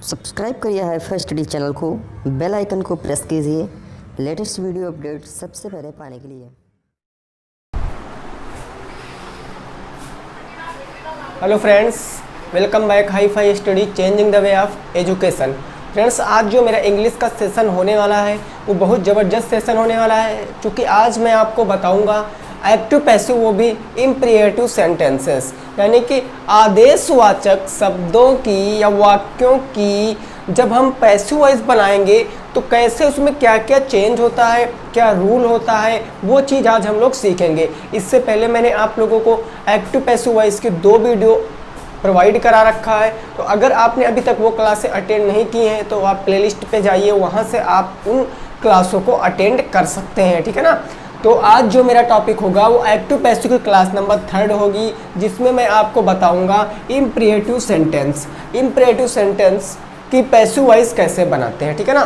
Subscribe करिए hifi study channel को, bell icon को प्रेस कीजिए लेटेस्ट वीडियो अपडेट सबसे पहले पाने के लिए। Hello friends, welcome back hifi study changing the way of education. Friends, आज जो मेरा इंग्लिश का सेशन होने वाला है वो बहुत ज़बरदस्त सेशन होने वाला है, क्योंकि आज मैं आपको बताऊंगा एक्टिव पैसिव, वो भी इम्परेटिव सेंटेंसेस, यानी कि आदेशवाचक शब्दों की या वाक्यों की जब हम पैसिव वॉइस बनाएंगे तो कैसे उसमें क्या क्या चेंज होता है, क्या रूल होता है, वो चीज़ आज हम लोग सीखेंगे। इससे पहले मैंने आप लोगों को एक्टिव पैसिव वॉइस की 2 वीडियो प्रोवाइड करा रखा है, तो अगर आपने अभी तक वो क्लासें अटेंड नहीं की हैं तो आप प्लेलिस्ट पे जाइए, वहाँ से आप उन क्लासों को अटेंड कर सकते हैं, ठीक है ना। तो आज जो मेरा टॉपिक होगा वो एक्टिव पैसिव की क्लास नंबर 3 होगी, जिसमें मैं आपको बताऊंगा इम्परेटिव सेंटेंस। इम्परेटिव सेंटेंस की पैसिव वॉइस कैसे बनाते हैं, ठीक है ना।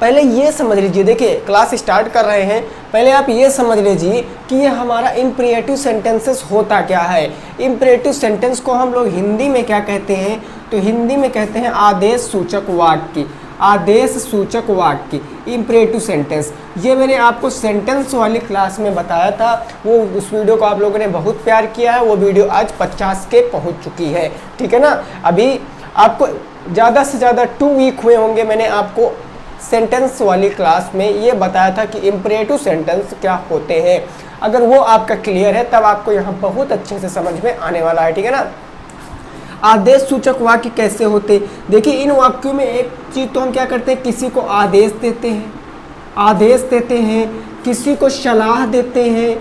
पहले ये समझ लीजिए, देखिए क्लास स्टार्ट कर रहे हैं, पहले आप ये समझ लीजिए कि ये हमारा इम्परेटिव सेंटेंसेस होता क्या है। इम्परेटिव सेंटेंस को हम लोग हिंदी में क्या कहते हैं, तो हिंदी में कहते हैं आदेश सूचक वाक्य। आदेश सूचक वाक्य, इम्परेटिव सेंटेंस। ये मैंने आपको सेंटेंस वाली क्लास में बताया था, वो उस वीडियो को आप लोगों ने बहुत प्यार किया है, वो वीडियो आज 50 के पहुंच चुकी है, ठीक है ना। अभी आपको ज़्यादा से ज़्यादा 2 वीक हुए होंगे, मैंने आपको सेंटेंस वाली क्लास में ये बताया था कि इम्परेटिव सेंटेंस क्या होते हैं। अगर वो आपका क्लियर है तब आपको यहाँ बहुत अच्छे से समझ में आने वाला है, ठीक है ना। आदेश सूचक वाक्य कैसे होते, देखिए इन वाक्यों में एक चीज़ तो हम क्या करते हैं, किसी को आदेश देते हैं, किसी को सलाह देते हैं,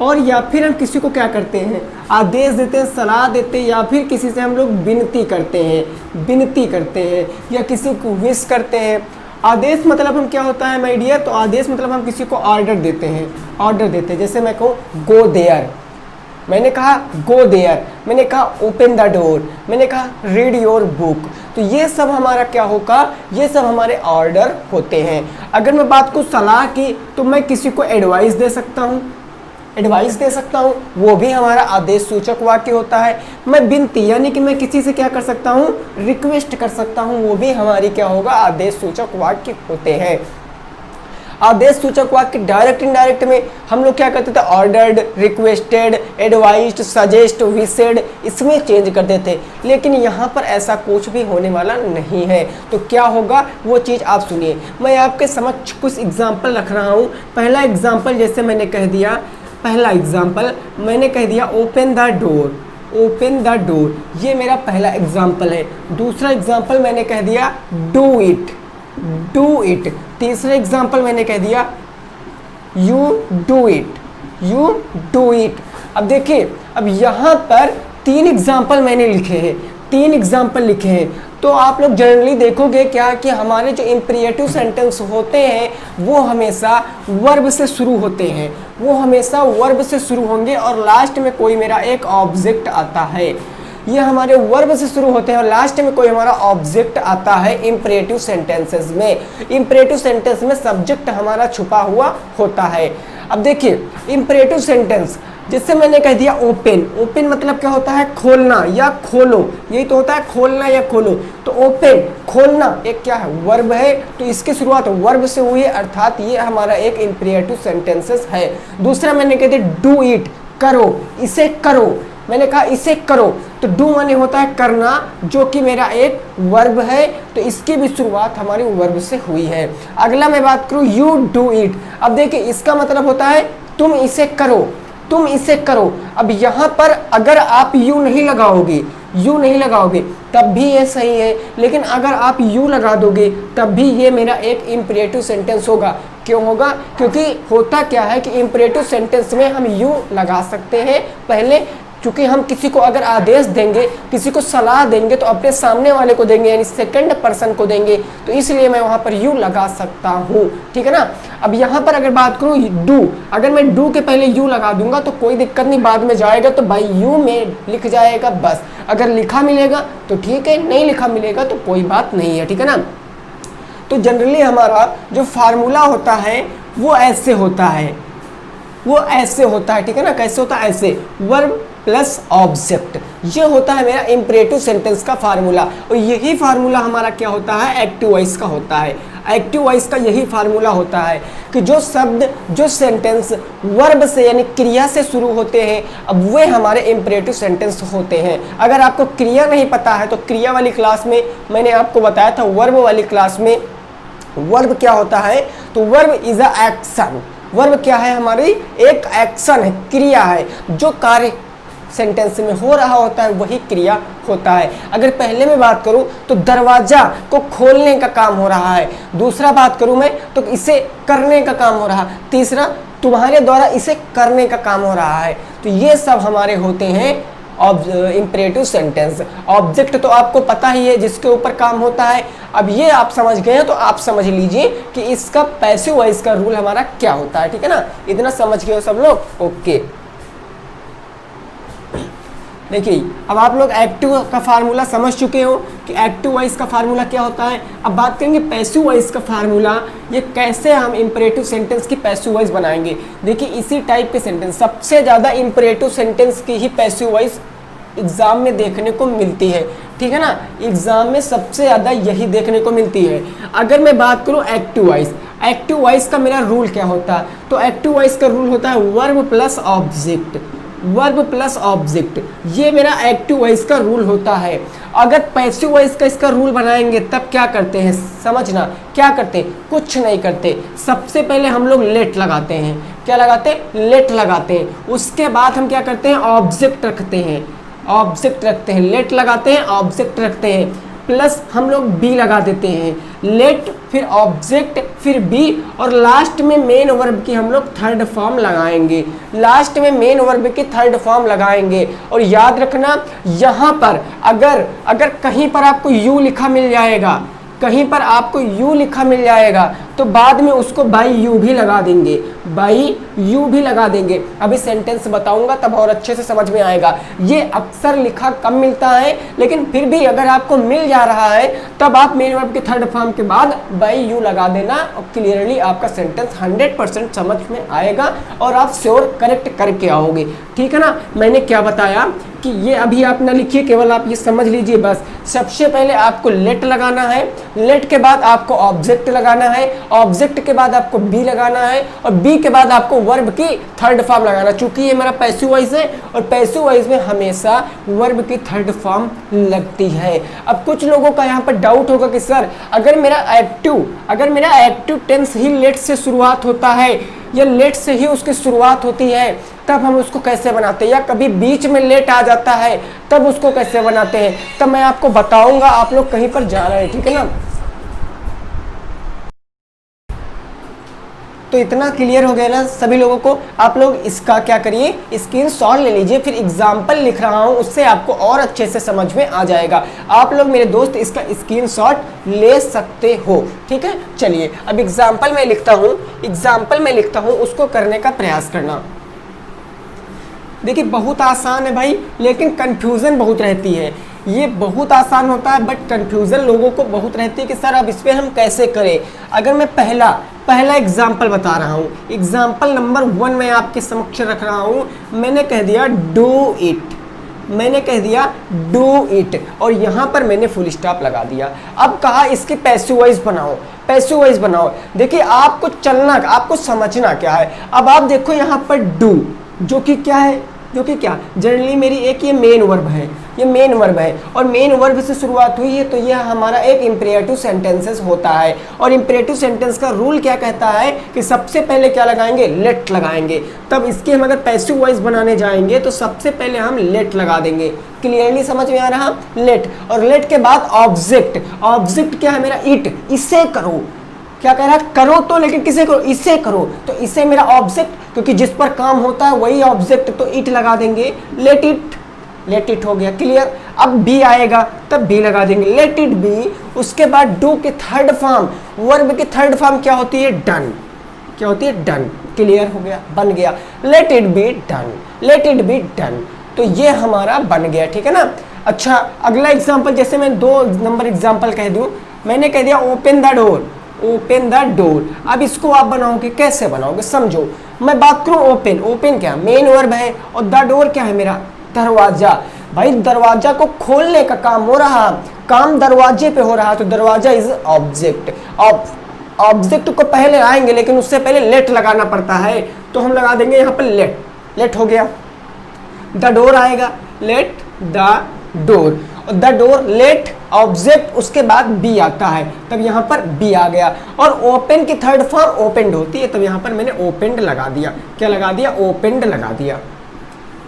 और या फिर हम किसी को क्या करते हैं, आदेश देते हैं, सलाह देते हैं, या फिर किसी से हम लोग विनती करते हैं या किसी को विश करते हैं। आदेश मतलब हम क्या होता है माय डियर, तो आदेश मतलब हम किसी को ऑर्डर देते हैं। जैसे मैं कहूँ गो देयर, मैंने कहा गो देयर, मैंने कहा ओपन द डोर, मैंने कहा रीड योर बुक। तो ये सब हमारा क्या होगा, ये सब हमारे ऑर्डर होते हैं। अगर मैं बात को सलाह की तो मैं किसी को एडवाइस दे सकता हूँ, वो भी हमारा आदेश सूचक वाक्य होता है। मैं विनती, यानी कि मैं किसी से क्या कर सकता हूँ, रिक्वेस्ट कर सकता हूँ, वो भी हमारी क्या होगा, आदेश सूचक वाक्य होते हैं। आदेश सूचक वाक्य डायरेक्ट इनडायरेक्ट में हम लोग क्या करते थे, ऑर्डर्ड, रिक्वेस्टेड, एडवाइज्ड, सजेस्ट, विशेड, इसमें चेंज करते थे। लेकिन यहाँ पर ऐसा कुछ भी होने वाला नहीं है। तो क्या होगा वो चीज़ आप सुनिए, मैं आपके समक्ष कुछ एग्जाम्पल रख रहा हूँ। पहला एग्जाम्पल जैसे मैंने कह दिया, ओपन द डोर, ये मेरा पहला एग्जाम्पल है। दूसरा एग्जाम्पल मैंने कह दिया डू इट। तीसरा एग्जाम्पल मैंने कह दिया यू डू इट। अब देखिए, अब यहाँ पर 3 एग्जाम्पल मैंने लिखे हैं। तो आप लोग जनरली देखोगे क्या कि हमारे जो इम्परेटिव सेंटेंस होते हैं वो हमेशा वर्ब से शुरू होंगे और लास्ट में कोई मेरा एक ऑब्जेक्ट आता है। ये हमारे वर्ब से शुरू होते हैं और लास्ट में कोई हमारा ऑब्जेक्ट आता है। इम्परेटिव सेंटेंसेस में सब्जेक्ट हमारा छुपा हुआ होता है। अब देखिए इम्परेटिव सेंटेंस, जैसे मैंने कह दिया ओपन मतलब क्या होता है, खोलना या खोलो, यही तो होता है, खोलना या खोलो। तो ओपन, खोलना, एक क्या है, वर्ब है, तो इसकी शुरुआत वर्ब से हुई है, अर्थात ये हमारा एक इम्परेटिव सेंटेंसेस है। दूसरा मैंने कह दिया डू इट, करो, इसे करो, मैंने कहा इसे करो, तो डू माने होता है करना, जो कि मेरा एक वर्ब है, तो इसकी भी शुरुआत हमारी वर्ब से हुई है। अगला मैं बात करूँ यू डू इट, अब देखिए इसका मतलब होता है तुम इसे करो। अब यहाँ पर अगर आप यू नहीं लगाओगे तब भी ये सही है, लेकिन अगर आप यू लगा दोगे तब भी ये मेरा एक इम्परेटिव सेंटेंस होगा। क्यों होगा, क्योंकि होता क्या है कि इम्परेटिव सेंटेंस में हम यू लगा सकते हैं पहले, क्योंकि हम किसी को अगर आदेश देंगे, किसी को सलाह देंगे तो अपने सामने वाले को देंगे, यानी सेकंड पर्सन को देंगे, तो इसलिए मैं वहाँ पर यू लगा सकता हूँ, ठीक है ना। अब यहाँ पर अगर बात करूँ डू, अगर मैं डू के पहले यू लगा दूंगा तो कोई दिक्कत नहीं, बाद में जाएगा तो बाई यू में लिख जाएगा बस। अगर लिखा मिलेगा तो ठीक है, नहीं लिखा मिलेगा तो कोई बात नहीं है, ठीक है ना। तो जनरली हमारा जो फार्मूला होता है वो ऐसे होता है, ठीक है ना। कैसे होता है, ऐसे, वर्ब प्लस ऑब्जेक्ट, ये होता है मेरा इंपरेटिव सेंटेंस का फार्मूला। और यही फार्मूला हमारा क्या होता है, एक्टिव वॉइस का होता है। एक्टिव वॉइस का यही फार्मूला होता है कि जो शब्द, जो सेंटेंस वर्ब से यानी क्रिया से शुरू होते हैं, अब वे हमारे इंपरेटिव सेंटेंस होते हैं। अगर आपको क्रिया नहीं पता है तो क्रिया वाली क्लास में मैंने आपको बताया था, वर्ब वाली क्लास में वर्ब क्या होता है, तो verb is a action. Verb क्या है, हमारी एक एक्शन है, क्रिया है, जो कार्य सेंटेंस में हो रहा होता है वही क्रिया होता है। अगर पहले मैं बात करूं तो दरवाजा को खोलने का काम हो रहा है, दूसरा बात करूं मैं तो इसे करने का काम हो रहा, तीसरा तुम्हारे द्वारा इसे करने का काम हो रहा है। तो ये सब हमारे होते हैं इंपरेटिव सेंटेंस। ऑब्जेक्ट तो आपको पता ही है जिसके ऊपर काम होता है। अब ये आप समझ गए हैं तो आप समझ लीजिए कि इसका पैसिव वॉइस का रूल हमारा क्या होता है, ठीक है ना। इतना समझ गए हो सब लोग, ओके। देखिए अब आप लोग एक्टिव का फार्मूला समझ चुके हो कि एक्टिव वॉइस का फार्मूला क्या होता है। अब बात करेंगे पैसिव वॉइस का फार्मूला, ये कैसे हम इंपरेटिव सेंटेंस की पैसिव वॉइस बनाएंगे। देखिए इसी टाइप के सेंटेंस, सबसे ज़्यादा इंपरेटिव सेंटेंस की ही पैसिव वॉइस एग्जाम में देखने को मिलती है, ठीक है ना। एग्जाम में सबसे ज़्यादा यही देखने को मिलती है। अगर मैं बात करूँ एक्टिव वॉइस, एक्टिव वॉइस का मेरा रूल क्या होता है, तो एक्टिव वॉइस का रूल होता है verb plus object, verb plus object, ये मेरा एक्टिव वॉइस का रूल होता है। अगर पैसिव वॉइस का इसका रूल बनाएंगे तब क्या करते हैं, समझना क्या करते हैं, कुछ नहीं करते। सबसे पहले हम लोग लेट लगाते हैं, क्या लगाते हैं, लेट लगाते हैं। उसके बाद हम क्या करते हैं, ऑब्जेक्ट रखते हैं, ऑब्जेक्ट रखते हैं, लेट लगाते हैं, ऑब्जेक्ट रखते हैं, प्लस हम लोग बी लगा देते हैं। लेट फिर ऑब्जेक्ट फिर बी, और लास्ट में मेन वर्ब की हम लोग थर्ड फॉर्म लगाएंगे, लास्ट में मेन वर्ब की थर्ड फॉर्म लगाएंगे। और याद रखना यहाँ पर अगर कहीं पर आपको यू लिखा मिल जाएगा, कहीं पर आपको यू लिखा मिल जाएगा तो बाद में उसको बाई यू भी लगा देंगे, बाई यू भी लगा देंगे। अभी सेंटेंस बताऊंगा तब और अच्छे से समझ में आएगा। ये अक्सर लिखा कम मिलता है, लेकिन फिर भी अगर आपको मिल जा रहा है तब आप मेन वर्ब के थर्ड फॉर्म के बाद बाई यू लगा देना, और क्लियरली आपका सेंटेंस 100% समझ में आएगा और आप श्योर करेक्ट करके आओगे, ठीक है ना। मैंने क्या बताया कि ये अभी आप ना लिखिए, केवल आप ये समझ लीजिए बस। सबसे पहले आपको लेट लगाना है, लेट के बाद आपको ऑब्जेक्ट लगाना है, ऑब्जेक्ट के बाद आपको बी लगाना है, और बी के बाद आपको वर्ब की थर्ड फॉर्म लगाना। चूंकि ये मेरा पैसिव वॉइस है और पैसिव वॉइस में हमेशा वर्ब की थर्ड फॉर्म लगती है। अब कुछ लोगों का यहाँ पर डाउट होगा कि सर अगर मेरा एक्टिव टेंस ही लेट से शुरुआत होता है या लेट से ही उसकी शुरुआत होती है तब हम उसको कैसे बनाते हैं, या कभी बीच में लेट आ जाता है तब उसको कैसे बनाते हैं, तब मैं आपको बताऊंगा। आप लोग कहीं पर जा रहे हैं, ठीक है ना। तो इतना क्लियर हो गया ना सभी लोगों को। आप लोग इसका क्या करिए, स्क्रीनशॉट ले लीजिए, फिर एग्जाम्पल लिख रहा हूं उससे आपको और अच्छे से समझ में आ जाएगा। आप लोग मेरे दोस्त इसका स्क्रीनशॉट ले सकते हो, ठीक है। चलिए अब एग्जाम्पल मैं लिखता हूं, उसको करने का प्रयास करना। देखिए बहुत आसान है भाई, लेकिन कंफ्यूजन बहुत रहती है। ये बहुत आसान होता है बट कंफ्यूजन लोगों को बहुत रहती है कि सर अब इस पर हम कैसे करें। अगर मैं पहला एग्जाम्पल बता रहा हूँ, एग्जाम्पल नंबर 1 मैं आपके समक्ष रख रहा हूँ। मैंने कह दिया डू इट, और यहाँ पर मैंने फुल स्टॉप लगा दिया। अब कहा इसकी पैसिव वॉइस बनाओ, देखिए आपको चलना, आपको समझना क्या है। अब आप देखो यहाँ पर डू जो कि क्या जनरली मेरी एक ये मेन वर्ब है, और मेन वर्ब से शुरुआत हुई है तो यह हमारा एक इंपरेटिव सेंटेंसेस होता है। और इंपरेटिव सेंटेंस का रूल क्या कहता है कि सबसे पहले क्या लगाएंगे, लेट लगाएंगे। तब इसके हम अगर पैसिव वॉइस बनाने जाएंगे तो सबसे पहले हम लेट लगा देंगे। क्लियरली समझ में आ रहा, लेट, और लेट के बाद ऑब्जेक्ट क्या है मेरा, इट, इसे करो। क्या कह रहा है, करो तो, लेकिन किसे करो, इसे करो। तो इसे मेरा ऑब्जेक्ट, क्योंकि जिस पर काम होता है वही ऑब्जेक्ट, तो इट लगा देंगे। लेट इट हो गया, क्लियर। अब बी आएगा तब बी लगा देंगे, लेट इट बी। उसके बाद डू के थर्ड फॉर्म, वर्ब की थर्ड फॉर्म क्या होती है, डन। क्लियर हो गया, बन गया, लेट इट बी डन। तो ये हमारा बन गया, ठीक है ना। अच्छा अगला एग्जाम्पल, जैसे मैं 2 नंबर एग्जाम्पल कह दूं, मैंने कह दिया ओपन द डोर। अब इसको आप बनाओगे, कैसे बनाओगे समझो। मैं बात करूं ओपन क्या मेन वर्ब है, और द डोर क्या है मेरा दरवाजा। भाई दरवाजा को खोलने का काम हो रहा, काम दरवाजे पे हो रहा, तो दरवाजा इज ऑब्जेक्ट। ऑब्जेक्ट को पहले आएंगे लेकिन उससे पहले लेट लगाना पड़ता है, तो हम लगा देंगे यहाँ पर लेट। लेट हो गया। द डोर आएगा, let the door. The door let object, उसके बाद बी आता है, तब यहाँ पर बी आ गया। और ओपन की थर्ड फॉर्म ओपेंड होती है, तब यहाँ पर मैंने ओपेंड लगा दिया। क्या लगा दिया? ओपेंड लगा दिया।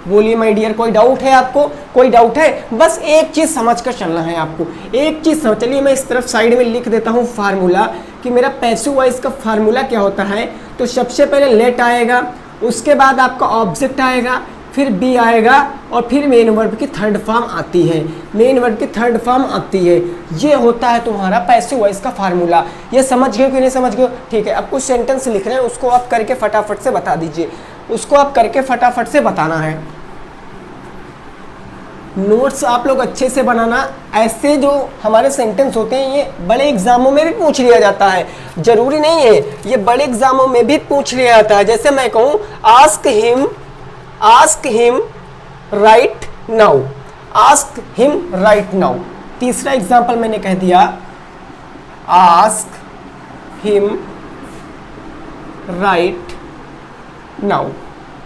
बोलिए माय डियर, कोई डाउट है आपको? कोई डाउट है? बस एक चीज समझ कर चलना है आपको, एक चीज समझ। चलिए मैं इस तरफ साइड में लिख देता हूँ फार्मूला, कि मेरा पैसिव वॉइस का फार्मूला क्या होता है। तो सबसे पहले लेट आएगा, उसके बाद आपका ऑब्जेक्ट आएगा, फिर बी आएगा, और फिर मेन वर्ब की थर्ड फॉर्म आती है। मेन वर्ब की थर्ड फॉर्म आती है। ये होता है तुम्हारा पैसिव वॉइस का फार्मूला। ये समझ गए कि नहीं समझ गए? ठीक है, अब कुछ सेंटेंस लिख रहे हैं, उसको आप करके फटाफट से बता दीजिए। उसको आप करके फटाफट से बताना है। नोट्स आप लोग अच्छे से बनाना। ऐसे जो हमारे सेंटेंस होते हैं ये बड़े एग्जामों में भी पूछ लिया जाता है, जरूरी नहीं है, ये बड़े एग्जामों में भी पूछ लिया जाता है। जैसे मैं कहूँ ask him right now, ask him right now. तीसरा एग्जाम्पल मैंने कह दिया आस्क हिम राइट नाउ,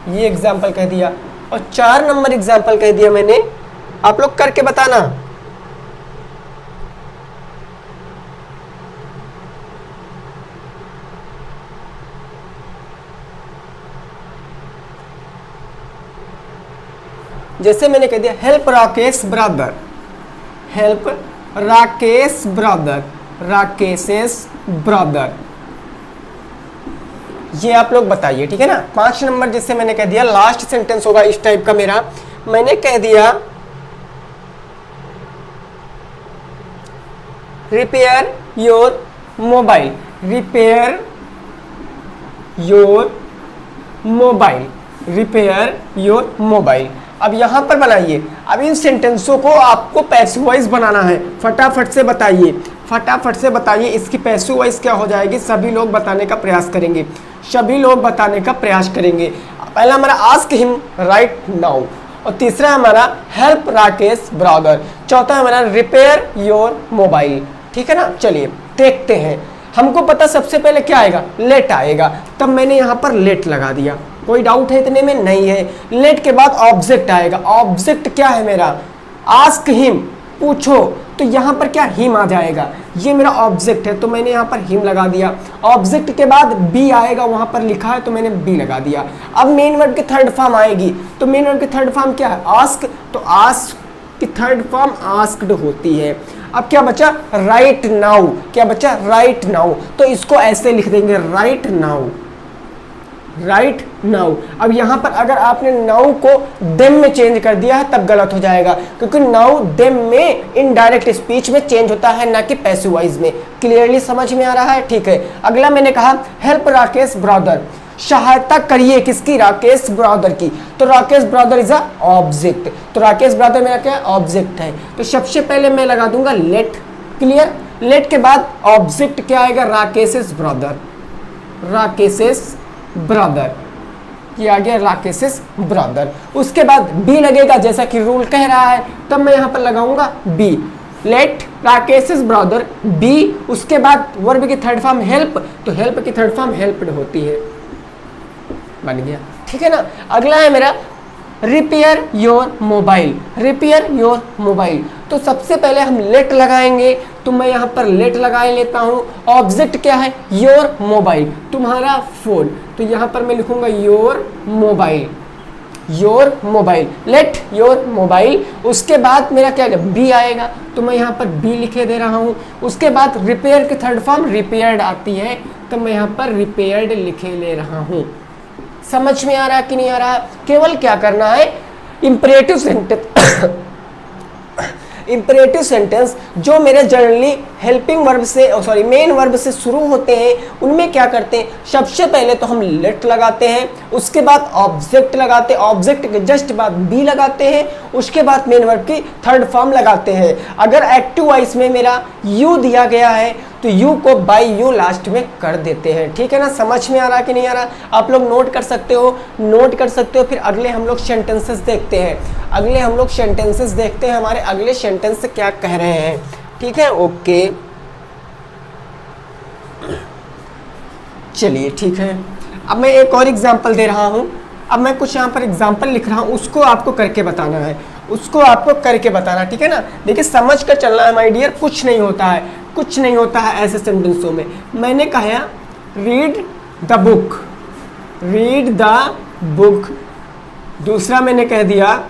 ये एग्जाम्पल कह दिया। और 4 नंबर एग्जाम्पल कह दिया मैंने, आप लोग करके बताना। जैसे मैंने कह दिया help Rakesh brother, help Rakesh brother, Rakesh's brother. ये आप लोग बताइए, ठीक है ना। 5 नंबर जैसे मैंने कह दिया, लास्ट सेंटेंस होगा इस टाइप का मेरा। मैंने कह दिया repair your mobile, repair your mobile, repair your mobile. अब यहां पर बनाइए। अब इन सेंटेंसों को आपको पैसिव वॉइस बनाना है। फटाफट से बताइए, फटाफट से बताइए। इसकी पैसिव वॉइस क्या हो जाएगी? सभी लोग बताने का प्रयास करेंगे, सभी लोग बताने का प्रयास करेंगे। पहला हमारा आस्क हिम राइट नाउ, और तीसरा हमारा हेल्प राकेश ब्रदर, चौथा हमारा रिपेयर योर मोबाइल। ठीक है ना। चलिए देखते हैं। हमको पता सबसे पहले क्या आएगा? लेट आएगा, तब मैंने यहाँ पर लेट लगा दिया। कोई डाउट है इतने में? नहीं है। लेट के बाद ऑब्जेक्ट आएगा। ऑब्जेक्ट क्या है मेरा? आस्क हिम, पूछो, तो यहाँ पर क्या? हिम आ जाएगा। ये मेरा ऑब्जेक्ट है, तो मैंने यहाँ पर हिम लगा दिया। ऑब्जेक्ट के बाद बी आएगा, वहां पर लिखा है तो मैंने बी लगा दिया। अब मेन वर्ब की थर्ड फॉर्म आएगी, तो मेन वर्ब की थर्ड फॉर्म क्या है? आस्क, तो आस्क की थर्ड फॉर्म आस्क्ड होती है। अब क्या बचा? Right now. क्या बचा? Right now. तो इसको ऐसे लिख देंगे राइट नाउ, राइट नाउ। अब यहां पर अगर आपने नाउ को देम में चेंज कर दिया है तब गलत हो जाएगा, क्योंकि नाउ देम में इनडायरेक्ट स्पीच में चेंज होता है, ना कि पैसिव वॉइस में। क्लियरली समझ में आ रहा है? ठीक है। अगला मैंने कहा हेल्प राकेश ब्रदर, सहायता करिए किसकी? राकेश ब्रदर की। तो Rakesh brother is a object, तो राकेश ब्रदर मेरा क्या? ऑब्जेक्ट है। तो सबसे पहले मैं लगा दूंगा लेट। क्लियर। लेट के बाद ऑब्जेक्ट क्या आएगा? राकेशेस ब्रदर, राकेशेस ब्रदर, ये आ गया राकेशेस ब्रदर। उसके बाद बी लगेगा, जैसा कि रूल कह रहा है, तब मैं यहां पर लगाऊंगा बी। लेट राकेशेस ब्रदर बी, उसके बाद वर्ब की थर्ड फॉर्म हेल्प, तो हेल्प की थर्ड फॉर्म हेल्प्ड होती है। बन गया। ठीक है ना। अगला है मेरा repair your mobile, repair your mobile. तो सबसे पहले हम लेट लगाएंगे, तो मैं यहाँ पर लेट लगा लेता हूँ। ऑब्जेक्ट क्या है? योर मोबाइल, तुम्हारा फोन, तो यहाँ पर मैं लिखूंगा your mobile, your mobile, let your mobile. उसके बाद मेरा क्या है? बी आएगा, तो मैं यहाँ पर बी लिखे दे रहा हूँ। उसके बाद रिपेयर की थर्ड फॉर्म रिपेयर्ड आती है, तो मैं यहाँ पर रिपेयर्ड लिखे ले रहा हूँ। समझ में आ रहा है कि नहीं आ रहा? केवल क्या करना है? इंपरेटिव सेंटेंस, इंपरेटिव सेंटेंस जो मेरे जनरली हेल्पिंग वर्ब से मेन वर्ब से शुरू होते हैं उनमें क्या करते हैं, सबसे पहले तो हम लेट लगाते हैं, उसके बाद ऑब्जेक्ट लगाते हैं, ऑब्जेक्ट के जस्ट बाद बी लगाते हैं, उसके बाद मेन वर्ब की थर्ड फॉर्म लगाते हैं। अगर एक्टिव वॉइस में मेरा यू दिया गया है तो यू को बाई यू लास्ट में कर देते हैं। ठीक है ना, समझ में आ रहा कि नहीं आ रहा? आप लोग नोट कर सकते हो। फिर अगले हम लोग सेंटेंसेस देखते हैं, हमारे अगले सेंटेंस क्या कह रहे हैं। ठीक है, ओके चलिए ठीक है। अब मैं एक और एग्जांपल दे रहा हूं। अब मैं कुछ यहाँ पर एग्जांपल लिख रहा हूं, उसको आपको करके बताना है, ठीक है ना। देखिए समझ कर चलना है माय डियर, कुछ नहीं होता है ऐसे सेंटेंसों में। मैंने कहा रीड द बुक, दूसरा मैंने कह दिया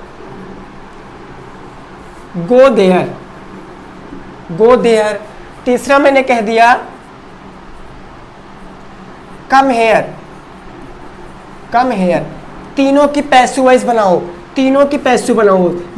गो देयर, तीसरा मैंने कह दिया कम हेयर। तीनों की पैसिव वॉइस बनाओ।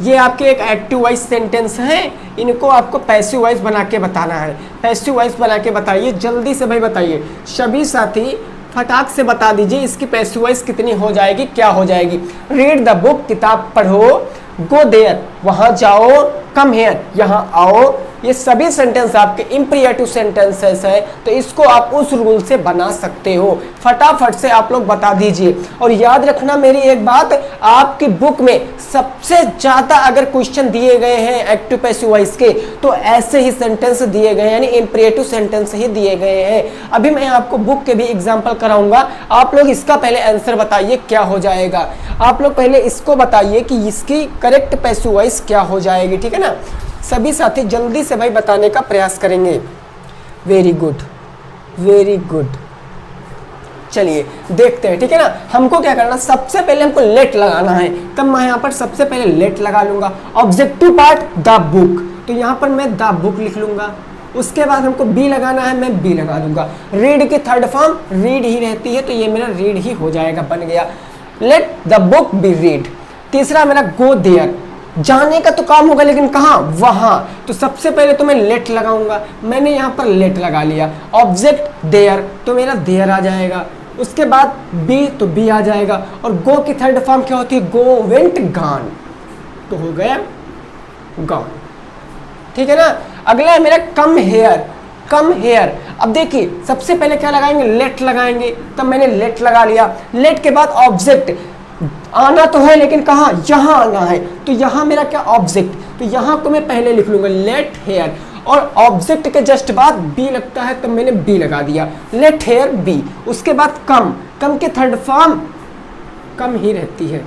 ये आपके एक एक्टिव वॉइस सेंटेंस हैं, इनको आपको पैसिव वॉइस बना के बताना है। पैसिव वॉइस बना के बताइए, जल्दी से भाई बताइए। सभी साथी फटाक से बता दीजिए इसकी पैसिव वॉइस कितनी हो जाएगी, क्या हो जाएगी। रीड द बुक, किताब पढ़ो, गो देयर, वहां जाओ, कम हेयर, यहां आओ। ये सभी सेंटेंस आपके इंपरेटिव सेंटेंसेस है, तो इसको आप उस रूल से बना सकते हो। फटाफट से आप लोग बता दीजिए। और याद रखना मेरी एक बात, आपकी बुक में सबसे ज्यादा अगर क्वेश्चन दिए गए हैं एक्टिव पैसिव वॉइस के, तो ऐसे ही सेंटेंस दिए गए हैं, यानी इंपरेटिव सेंटेंस ही दिए गए हैं। अभी मैं आपको बुक के भी एग्जाम्पल कराऊंगा, आप लोग इसका पहले आंसर बताइए क्या हो जाएगा। आप लोग पहले इसको बताइए कि इसकी करेक्ट पैसिव वॉइस क्या हो जाएगी। ठीक है ना, सभी साथी जल्दी से भाई बताने का प्रयास करेंगे। Very good. चलिए देखते हैं। ठीक है ना, हमको क्या करना, सबसे पहले हमको लेट लगाना है। तब मैं यहाँ पर सबसे पहले लेट लगा लूंगा। ऑब्जेक्टिव पार्ट द बुक, तो यहाँ पर मैं द बुक लिख लूंगा। उसके बाद हमको बी लगाना है, मैं बी लगा दूंगा। रीड की थर्ड फॉर्म रीड ही रहती है, तो ये मेरा रीड ही हो जाएगा, बन गया। Let the book be read. तीसरा मेरा गो देयर, जाने का तो काम होगा लेकिन कहाँ, वहां, तो सबसे पहले तो मैं लेट लगाऊंगा। मैंने यहाँ पर लेट लगा लिया। ऑब्जेक्ट देयर, तो मेरा देयर आ जाएगा। उसके बाद बी, तो बी आ जाएगा। और गो की थर्ड फॉर्म क्या होती है, गो वेंट गॉन, तो हो गया गॉन। ठीक है ना। अगला है मेरा कम हेयर। अब देखिए सबसे पहले क्या लगाएंगे, लेट लगाएंगे। तब मैंने लेट लगा लिया। लेट के बाद ऑब्जेक्ट, आना तो है लेकिन कहाँ, यहाँ आना है, तो यहाँ मेरा क्या, ऑब्जेक्ट, तो यहाँ को मैं पहले लिख लूंगा लेट हेयर। और ऑब्जेक्ट के जस्ट बाद बी लगता है, तब मैंने बी लगा दिया, लेट हेयर बी। उसके बाद कम की थर्ड फॉर्म कम ही रहती है।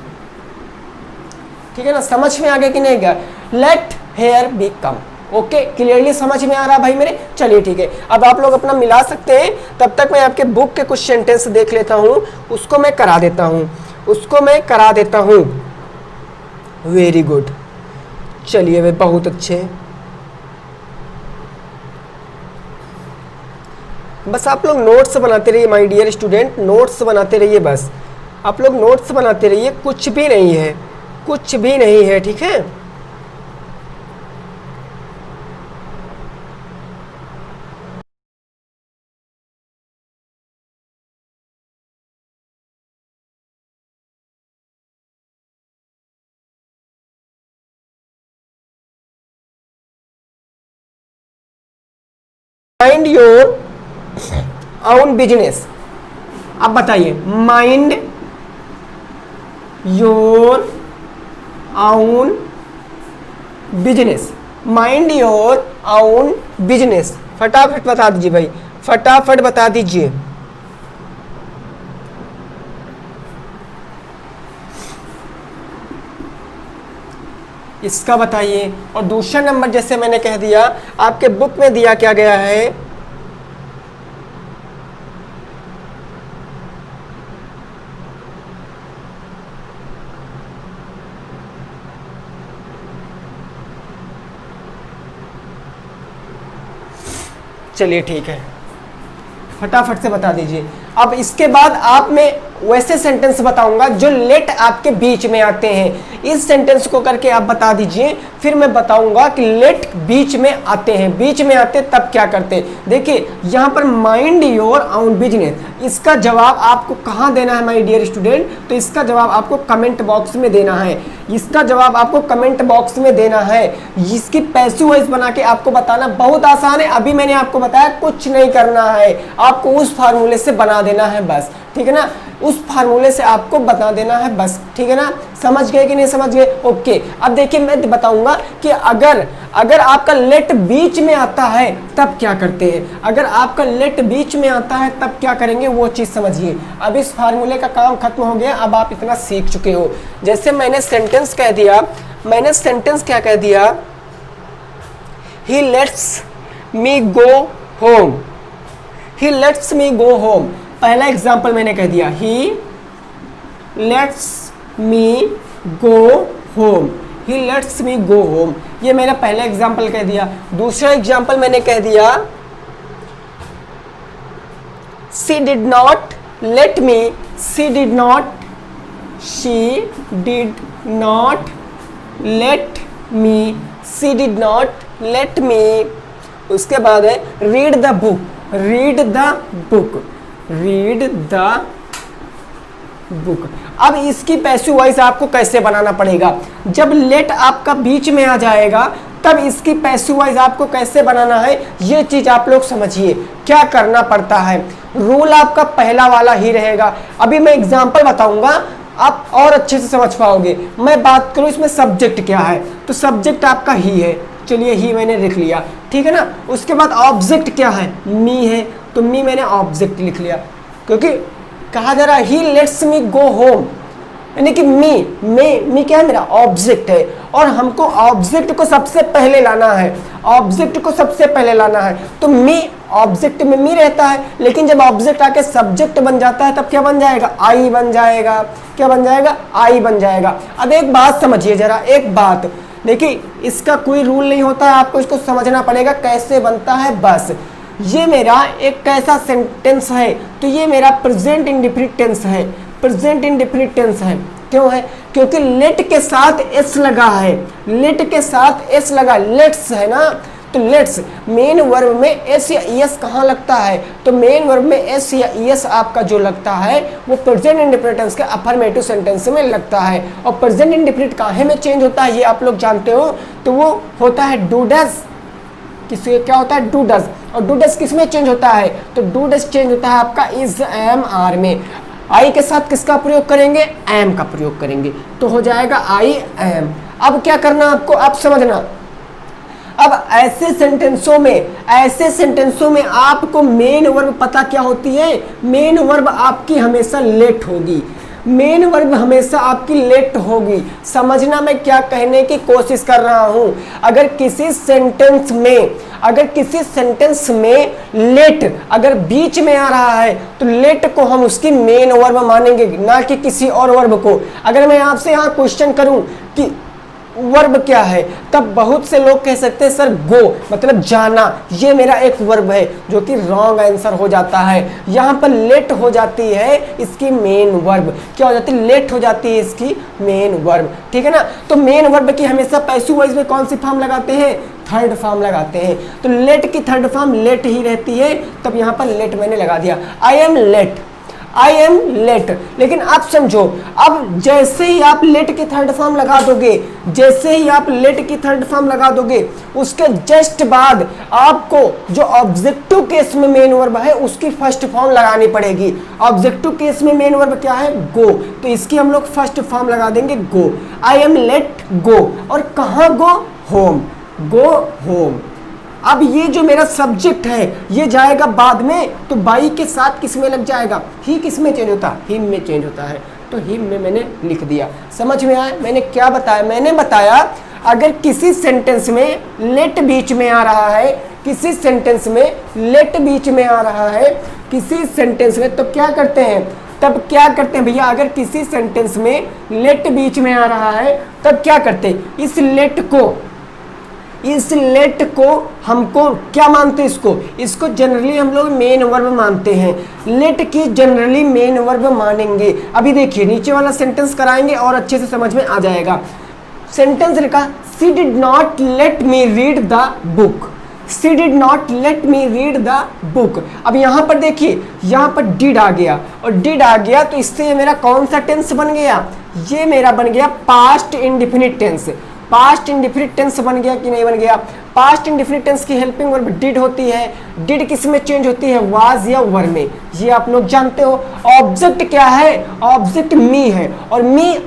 ठीक है ना, समझ में आ गया कि नहीं गया, late here B come. Okay, clearly समझ में आ रहा भाई मेरे। चलिए ठीक है, अब आप लोग अपना मिला सकते हैं। तब तक मैं आपके बुक के कुछ सेंटेंस देख लेता हूँ, उसको मैं करा देता हूँ। वेरी गुड, चलिए वे बहुत अच्छे। बस आप लोग नोट्स बनाते रहिए माय डियर स्टूडेंट, नोट्स बनाते रहिए। बस आप लोग नोट्स बनाते रहिए, कुछ भी नहीं है। ठीक है, माइंड योर ओन बिजनेस। अब बताइए, माइंड योर ओन बिजनेस, फटाफट बता दीजिए भाई, फटाफट बता दीजिए। इसका बताइए। और दूसरा नंबर जैसे मैंने कह दिया, आपके बुक में दिया क्या गया है, चलिए ठीक है, फटाफट से बता दीजिए। अब इसके बाद आप मैं वैसे सेंटेंस बताऊंगा जो लेट आपके बीच में आते हैं। इस सेंटेंस को करके आप बता दीजिए फिर मैं बताऊंगा कि लेट बीच में आते हैं, बीच में आते तब क्या करते हैं। देखिए यहाँ पर माइंड योर ओन बिजनेस, इसका जवाब आपको कहाँ देना है माय डियर स्टूडेंट, तो इसका जवाब आपको कमेंट बॉक्स में देना है, इसका जवाब आपको कमेंट बॉक्स में देना है। इसकी पैसिव वॉइस बना के आपको बताना बहुत आसान है। अभी मैंने आपको बताया कुछ नहीं करना है, आपको उस फार्मूले से बना देना है बस, ठीक है ना, उस फार्मूले से आपको बता देना है बस, ठीक है ना। समझ गए कि नहीं समझ गए? ओके। अब देखिए मैं बताऊंगा कि अगर आपका लेट बीच में आता है तब क्या करते हैं, अगर आपका लेट बीच में आता है तब क्या करेंगे वो चीज़ समझिए। अब इस फार्मूले का काम खत्म हो गया, अब आप इतना सीख चुके हो। जैसे मैंने सेंटेंस कह दिया, मैंने सेंटेंस क्या कह दिया, he lets me go home, he lets me go home. पहला एग्जाम्पल मैंने कह दिया, he lets me go home, he lets me go home, ये मेरा पहला एग्जाम्पल कह दिया। दूसरा एग्जाम्पल मैंने कह दिया, she did not let me, she did not, she did not let me, she did not let me. उसके बाद है read the book, read the book, read the book. अब इसकी पैसिव वॉइस आपको कैसे बनाना पड़ेगा, जब लेट आपका बीच में आ जाएगा तब इसकी पैसिव वॉइस आपको कैसे बनाना है, ये चीज आप लोग समझिए क्या करना पड़ता है। रूल आपका पहला वाला ही रहेगा। अभी मैं एग्जांपल बताऊंगा, आप और अच्छे से समझ पाओगे। मैं बात करूं इसमें सब्जेक्ट क्या है, तो सब्जेक्ट आपका ही है, चलिए ही मैंने लिख लिया, ठीक है ना। उसके बाद ऑब्जेक्ट क्या है, मी है, तो मी मैंने ऑब्जेक्ट लिख लिया, क्योंकि कहा जा रहा है ही लेट्स मी गो होम, यानी कि मी क्या है, मेरा ऑब्जेक्ट है, और हमको ऑब्जेक्ट को सबसे पहले लाना है, ऑब्जेक्ट को सबसे पहले लाना है। तो मी ऑब्जेक्ट में मी रहता है, लेकिन जब ऑब्जेक्ट आके सब्जेक्ट बन जाता है तब क्या बन जाएगा, आई बन जाएगा। क्या बन जाएगा, आई बन जाएगा। अब एक बात समझिए जरा, एक बात देखिए, इसका कोई रूल नहीं होता है, आपको इसको समझना पड़ेगा कैसे बनता है बस। ये मेरा एक कैसा सेंटेंस है, तो ये मेरा प्रेजेंट इंडेफिनिट टेंस है, प्रेजेंट इंडेफिनिट टेंस है। क्यों है, क्योंकि लेट के साथ एस लगा है, लेट के साथ एस लगा, लेट्स है ना, तो लेट्स मेन वर्ब में एस या एस कहाँ लगता है, तो मेन वर्ब में एस या एस आपका जो लगता है वो प्रेजेंट इंडेफिनिट टेंस के अफर्मेटिव सेंटेंस में लगता है। और प्रेजेंट इंडेफिनिट काहे में चेंज होता है ये आप लोग जानते हो, तो वो होता है डू डज, किसी क्या होता है, डू डज। और डू डज किस में चेंज होता है, तो डू डज चेंज होता है आपका इज, एम, आर में। आई के साथ किसका प्रयोग करेंगे, एम का प्रयोग करेंगे, तो हो जाएगा आई एम। अब क्या करना आपको, आप समझना, अब ऐसे सेंटेंसों में आपको मेन वर्ब पता क्या होती है, मेन वर्ब आपकी हमेशा लेट होगी, मेन वर्ब हमेशा आपकी लेट होगी। समझना मैं क्या कहने की कोशिश कर रहा हूं, अगर किसी सेंटेंस में लेट अगर बीच में आ रहा है तो लेट को हम उसकी मेन वर्ब मानेंगे, ना कि किसी और वर्ब को। अगर मैं आपसे यहाँ क्वेश्चन करूं कि वर्ब क्या है, तब बहुत से लोग कह सकते हैं सर गो मतलब जाना, ये मेरा एक वर्ब है, जो कि रॉन्ग आंसर हो जाता है। यहाँ पर लेट हो जाती है इसकी मेन वर्ब, क्या हो जाती है, लेट हो जाती है इसकी मेन वर्ब, ठीक है ना। तो मेन वर्ब की हमेशा पैसिव वॉइस में कौन सी फॉर्म लगाते हैं, थर्ड फॉर्म लगाते हैं। तो लेट की थर्ड फॉर्म लेट ही रहती है, तब यहाँ पर लेट मैंने लगा दिया, I am let, I am let. लेकिन आप समझो, अब जैसे ही आप लेट की थर्ड फॉर्म लगा दोगे, जैसे ही आप लेट की थर्ड फॉर्म लगा दोगे, उसके जस्ट बाद आपको जो ऑब्जेक्टिव केस में मेन वर्ब है उसकी फर्स्ट फॉर्म लगानी पड़ेगी। ऑब्जेक्टिव केस में मेन वर्ब क्या है, गो, तो इसकी हम लोग फर्स्ट फॉर्म लगा देंगे गो, आई एम लेट गो। और कहाँ गो, होम, गो होम। अब ये जो मेरा सब्जेक्ट है ये जाएगा बाद में, तो बाई के साथ किस में लग जाएगा, ही किस में चेंज होता है, हिम में चेंज होता है, तो हिम में मैंने लिख दिया। समझ में आया मैंने क्या बताया, मैंने बताया अगर किसी सेंटेंस में लेट बीच में आ रहा है, किसी सेंटेंस में लेट बीच में आ रहा है, किसी सेंटेंस में, तो क्या करते हैं, तब क्या करते हैं भैया, अगर किसी सेंटेंस में लेट बीच में आ रहा है तब क्या करते हैं, इस लेट को हमको क्या मानते हैं, इसको जनरली हम लोग मेन वर्ब मानते हैं, लेट की जनरली मेन वर्ब मानेंगे। अभी देखिए नीचे वाला सेंटेंस कराएंगे और अच्छे से समझ में आ जाएगा। सेंटेंस लिखा, she did not let me read the book, she did not let me read the book. अब यहाँ पर देखिए, यहाँ पर डिड आ गया, और डिड आ गया तो इससे ये मेरा कौन सा टेंस बन गया, ये मेरा बन गया past indefinite tense. Past indefinite tense बन गया कि नहीं बन गया। पास्ट इंडेफिनिट टेंस की हेल्पिंग वर्ब डिड होती है। डिड किस में चेंज होती है, वाज या वर में, ये आप लोग जानते हो। ऑब्जेक्ट क्या है, ऑब्जेक्ट मी है, और मी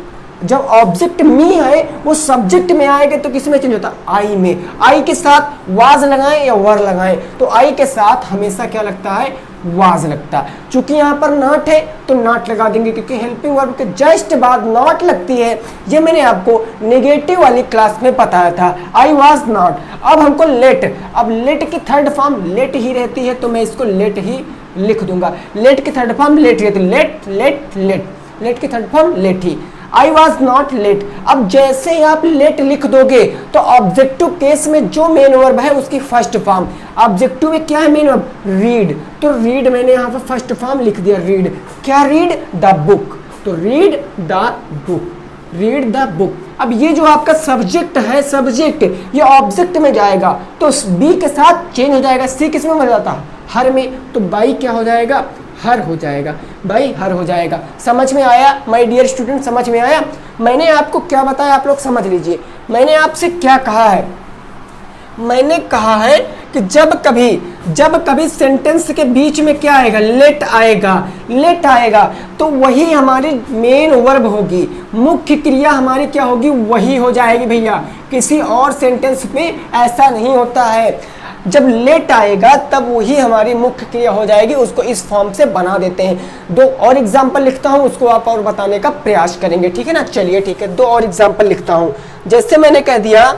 जब ऑब्जेक्ट मी है वो सब्जेक्ट में आएगा तो किस में चेंज होता है, आई में। आई के साथ वाज लगाएं या वर लगाएं, तो आई के साथ हमेशा क्या लगता है, वाज लगता है। चूंकि यहाँ पर नॉट है तो नॉट लगा देंगे, क्योंकि हेल्पिंग वर्ब के जस्ट बाद नॉट लगती है। ये मैंने आपको नेगेटिव वाली क्लास में बताया था, आई वाज नॉट। अब हमको लेट, अब लेट की थर्ड फॉर्म लेट ही रहती है, तो मैं इसको लेट ही लिख दूंगा। लेट की थर्ड फॉर्म लेट रहती है, लेट लेट लेट, लेट की थर्ड फॉर्म लेट ही। I was not let. अब जैसे ही आप लेट लिख दोगे तो ऑब्जेक्टिव केस में जो मेन वर्ब है उसकी फर्स्ट फॉर्म, ऑब्जेक्टिव में क्या है मेन वर्ब, रीड, तो रीड मैंने यहाँ पर फर्स्ट फॉर्म लिख दिया, रीड। क्या रीड, द बुक, तो read the book, read the book. अब ये जो आपका सब्जेक्ट है, सब्जेक्ट ये ऑब्जेक्ट में जाएगा तो बी के साथ चेंज हो जाएगा। सी किस में बन जाता है, हर में, तो बाई क्या हो जाएगा, हर हो जाएगा, भाई हर हो जाएगा। समझ में आया माय डियर स्टूडेंट, समझ में आया। मैंने आपको क्या बताया आप लोग समझ लीजिए। मैंने आपसे क्या कहा है, मैंने कहा है कि जब कभी सेंटेंस के बीच में क्या आएगा, लेट आएगा, लेट आएगा तो वही हमारी मेन वर्ब होगी, मुख्य क्रिया हमारी क्या होगी, वही हो जाएगी भैया। किसी और सेंटेंस में ऐसा नहीं होता है। जब लेट आएगा तब वही हमारी मुख्य क्रिया हो जाएगी, उसको इस फॉर्म से बना देते हैं। दो और एग्जाम्पल लिखता हूं, उसको आप और बताने का प्रयास करेंगे, ठीक है ना। चलिए ठीक है, दो और एग्जाम्पल लिखता हूं। जैसे मैंने कह दिया,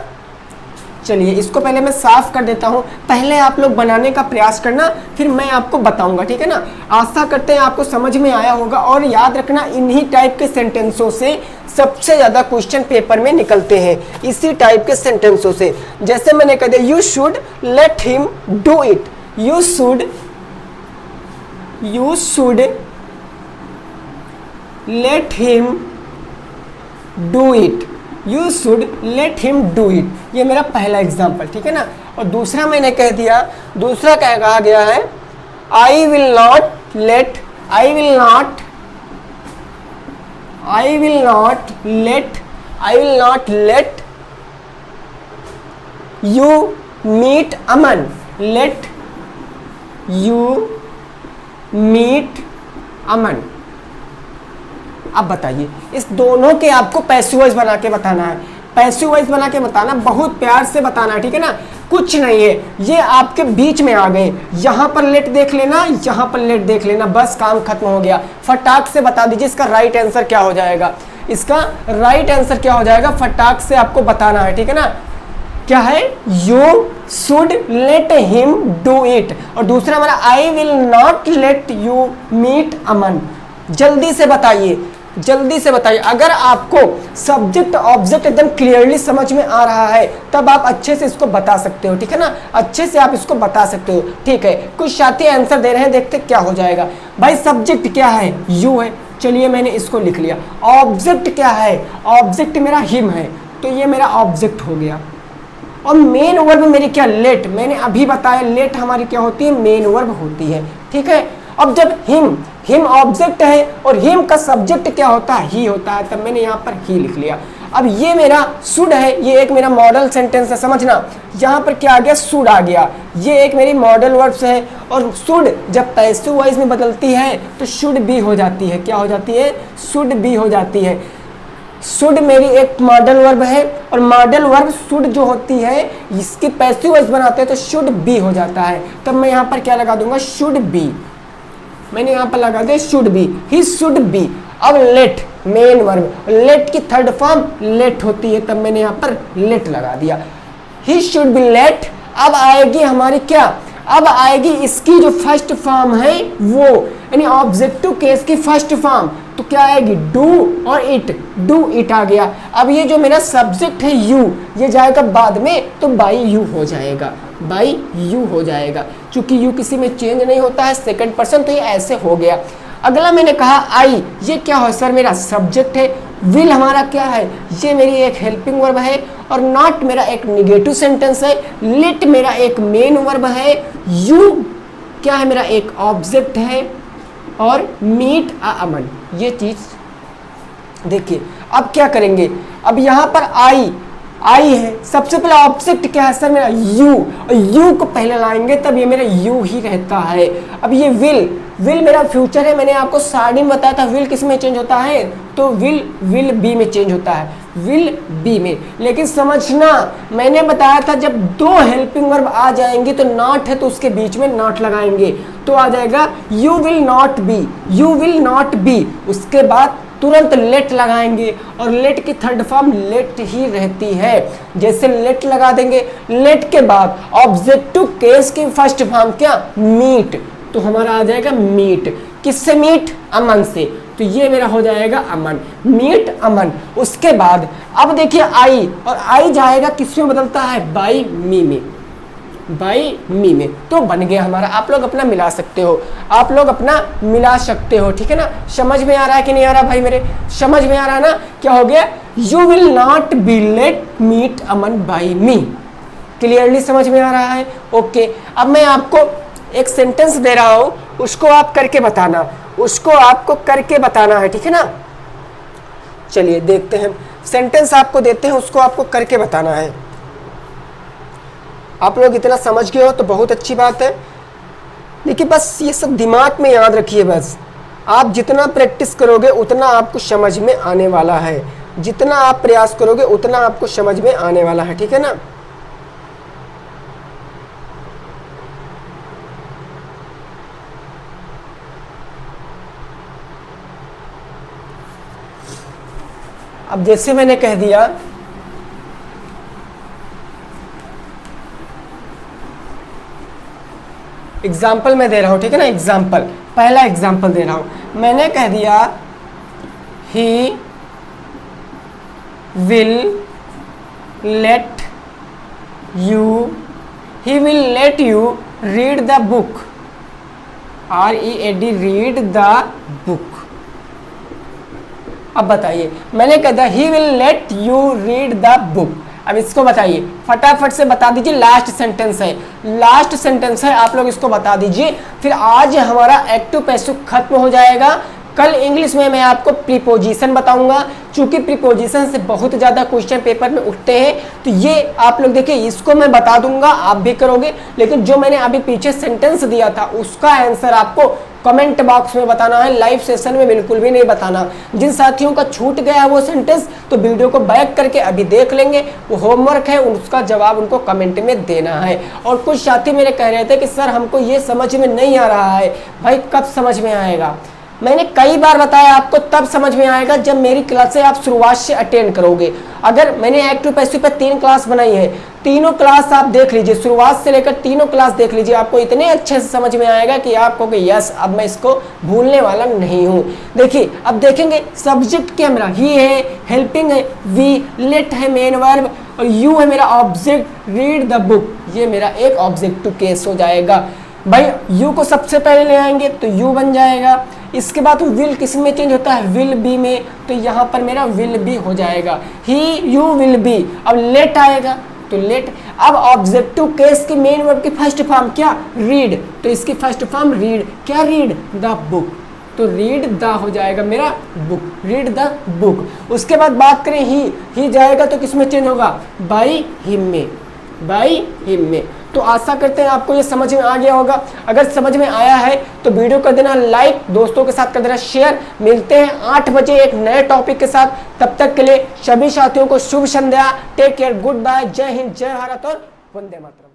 चलिए इसको पहले मैं साफ कर देता हूं, पहले आप लोग बनाने का प्रयास करना, फिर मैं आपको बताऊंगा, ठीक है ना। आशा करते हैं आपको समझ में आया होगा। और याद रखना, इन्हीं टाइप के सेंटेंसों से सबसे ज्यादा क्वेश्चन पेपर में निकलते हैं, इसी टाइप के सेंटेंसों से। जैसे मैंने कह दिया, you should let him do it, you should let him do it, you should let him do it. ये मेरा पहला एग्जाम्पल, ठीक है ना। और दूसरा मैंने कह दिया, दूसरा क्या कहा गया है, I will not let you meet Aman, let you meet Aman. अब बताइए, इस दोनों के आपको पैसिव वॉइस बना के बताना है, पैसिव वॉइस बना के बताना, बहुत प्यार से बताना है, ठीक है ना। कुछ नहीं है, ये आपके बीच में आ गए, यहाँ पर लेट देख लेना, यहाँ पर लेट देख लेना, बस काम खत्म हो गया। फटाक से बता दीजिए इसका राइट आंसर क्या हो जाएगा, इसका राइट आंसर क्या हो जाएगा, फटाक से आपको बताना है, ठीक है ना। क्या है, you should let him do it, और दूसरा हमारा I will not let you meet Aman. जल्दी से बताइए, जल्दी से बताइए। अगर आपको सब्जेक्ट ऑब्जेक्ट एकदम क्लियरली समझ में आ रहा है तब आप अच्छे से इसको बता सकते हो, ठीक है ना, अच्छे से आप इसको बता सकते हो, ठीक है। कुछ साथी आंसर दे रहे हैं, देखते क्या हो जाएगा। भाई सब्जेक्ट क्या है, यू है, चलिए मैंने इसको लिख लिया। ऑब्जेक्ट क्या है, ऑब्जेक्ट मेरा हिम है, तो ये मेरा ऑब्जेक्ट हो गया। और मेन वर्ब मेरी क्या, लेट, मैंने अभी बताया लेट हमारी क्या होती है, मेन वर्ब होती है, ठीक है। अब जब हिम ऑब्जेक्ट है और हिम का सब्जेक्ट क्या होता है, ही होता है, तब मैंने यहाँ पर ही लिख लिया। अब ये मेरा शुड है, ये एक मेरा मॉडल सेंटेंस है, समझना। यहाँ पर क्या आ गया, शुड आ गया, ये एक मेरी मॉडल वर्ब्स है। और शुड जब पैसिव वॉइस में बदलती है तो शुड बी हो जाती है, क्या हो जाती है, शुड बी हो जाती है। शुड मेरी एक मॉडल वर्ब है, और मॉडल वर्ब शुड जो होती है इसकी पैसिव वॉइस बनाते हैं तो शुड बी हो जाता है। तब मैं यहाँ पर क्या लगा दूंगा, शुड बी, मैंने यहाँ पर लगा दिया should be, he should be. अब लेट मेन वर्ब, लेट की थर्ड फॉर्म लेट होती है, तब मैंने यहाँ पर लेट लगा दिया, ही शुड बी लेट। अब आएगी हमारी क्या, अब आएगी इसकी जो फर्स्ट फॉर्म है वो, यानी ऑब्जेक्टिव केस की फर्स्ट फॉर्म, तो क्या आएगी, डू और इट, डू इट आ गया। अब ये जो मेरा सब्जेक्ट है यू, ये जाएगा बाद में तो बाई यू हो जाएगा, बाई यू हो जाएगा। चूंकि यू किसी में चेंज नहीं होता है, सेकंड पर्सन, तो ये ऐसे हो गया। अगला मैंने कहा आई, ये क्या हो सर, मेरा सब्जेक्ट है। विल हमारा क्या है, ये मेरी एक हेल्पिंग वर्ब है, और नॉट मेरा एक निगेटिव सेंटेंस है, लेट मेरा एक मेन वर्ब है, यू क्या है मेरा एक ऑब्जेक्ट है, और मीट अमन ये चीज। देखिए अब क्या करेंगे, अब यहां पर आई है, सबसे पहले ऑब्जेक्ट क्या है सर मेरा यू, और यू को पहले लाएंगे तब ये मेरा यू ही रहता है। अब ये विल मेरा फ्यूचर है, मैंने आपको स्टार्टिंग में बताया था विल किस में चेंज होता है, तो विल बी में चेंज होता है, विल बी में। लेकिन समझना मैंने बताया था जब दो हेल्पिंग वर्ब आ जाएंगे तो नॉट है तो उसके बीच में नॉट लगाएंगे तो आ जाएगा you will not B, you will not B, उसके बाद तुरंत लेट लगाएंगे और लेट की थर्ड फॉर्म लेट ही रहती है। जैसे लेट लगा देंगे, लेट के बाद ऑब्जेक्टिव केस की फर्स्ट फॉर्म क्या मीट, तो हमारा आ जाएगा मीट, किससे मीट, अमन से, तो ये मेरा हो जाएगा अमन, मीट अमन। उसके बाद अब देखिए आई, और आई जाएगा किस में बदलता है, बाई मी में, बाई मी में, तो बन गया हमारा। आप लोग अपना मिला सकते हो, आप लोग अपना मिला सकते हो, ठीक है ना। समझ में आ रहा है कि नहीं आ रहा भाई मेरे, समझ में आ रहा है ना। क्या हो गया, you will not be let meet Aman by me, clearly समझ में आ रहा है। ओके, अब मैं आपको एक सेंटेंस दे रहा हूं, उसको आप करके बताना, उसको आपको करके बताना है, ठीक है ना। चलिए देखते हैं, सेंटेंस आपको देते हैं, उसको आपको करके बताना है। आप लोग इतना समझ गए हो तो बहुत अच्छी बात है। देखिए बस ये सब दिमाग में याद रखिए, बस आप जितना प्रैक्टिस करोगे उतना आपको समझ में आने वाला है, जितना आप प्रयास करोगे उतना आपको समझ में आने वाला है, ठीक है ना। अब जैसे मैंने कह दिया एग्जाम्पल मैं दे रहा हूं, ठीक है ना। एग्जाम्पल, पहला एग्जाम्पल दे रहा हूं, मैंने कह दिया he will let you read the book, READ, read the book. अब बताइए, मैंने कहा था he will let you read the book, अब इसको बताइए, फटाफट से बता दीजिए, लास्ट सेंटेंस है, लास्ट सेंटेंस है, आप लोग इसको बता दीजिए, फिर आज हमारा एक्टिव पैसिव खत्म हो जाएगा। कल इंग्लिश में मैं आपको प्रीपोजिशन बताऊंगा, क्योंकि प्रीपोजिशन से बहुत ज़्यादा क्वेश्चन पेपर में उठते हैं, तो ये आप लोग देखिए, इसको मैं बता दूंगा, आप भी करोगे, लेकिन जो मैंने अभी पीछे सेंटेंस दिया था उसका आंसर आपको कमेंट बॉक्स में बताना है, लाइव सेशन में बिल्कुल भी नहीं बताना। जिन साथियों का छूट गया है वो सेंटेंस, तो वीडियो को बैक करके अभी देख लेंगे, वो होमवर्क है, उसका जवाब उनको कमेंट में देना है। और कुछ साथी मेरे कह रहे थे कि सर हमको ये समझ में नहीं आ रहा है, भाई कब समझ में आएगा। मैंने कई बार बताया आपको, तब समझ में आएगा जब मेरी क्लासें आप शुरुआत से अटेंड करोगे। अगर मैंने एक्टिव पैसिव पे 3 क्लास बनाई है, तीनों क्लास आप देख लीजिए, शुरुआत से लेकर तीनों क्लास देख लीजिए, आपको इतने अच्छे से समझ में आएगा कि आप कहोगे यस अब मैं इसको भूलने वाला नहीं हूँ। देखिए अब देखेंगे, सब्जेक्ट क्या मेरा ही है, हेल्पिंग है वी, लेट है मेन वर्ब, और यू है मेरा ऑब्जेक्ट, रीड द बुक, ये मेरा एक ऑब्जेक्टिव केस हो जाएगा। भाई यू को सबसे पहले ले आएंगे तो यू बन जाएगा, इसके बाद विल किस में चेंज होता है, विल बी में, तो यहाँ पर मेरा विल बी हो जाएगा, ही यू विल बी। अब लेट आएगा तो लेट, अब ऑब्जेक्टिव केस की मेन वर्ब की फर्स्ट फॉर्म क्या, रीड, तो इसकी फर्स्ट फॉर्म रीड, क्या रीड द बुक, तो रीड द हो जाएगा मेरा बुक, रीड द बुक। उसके बाद बात करें ही जाएगा तो किस में चेंज होगा, बाई हिम में, बाई हिम में। तो आशा करते हैं आपको ये समझ में आ गया होगा। अगर समझ में आया है तो वीडियो कर देना लाइक, दोस्तों के साथ कर देना शेयर। मिलते हैं 8 बजे एक नए टॉपिक के साथ, तब तक के लिए सभी साथियों को शुभ संध्या, टेक केयर, गुड बाय, जय हिंद, जय भारत और वंदे मातरम।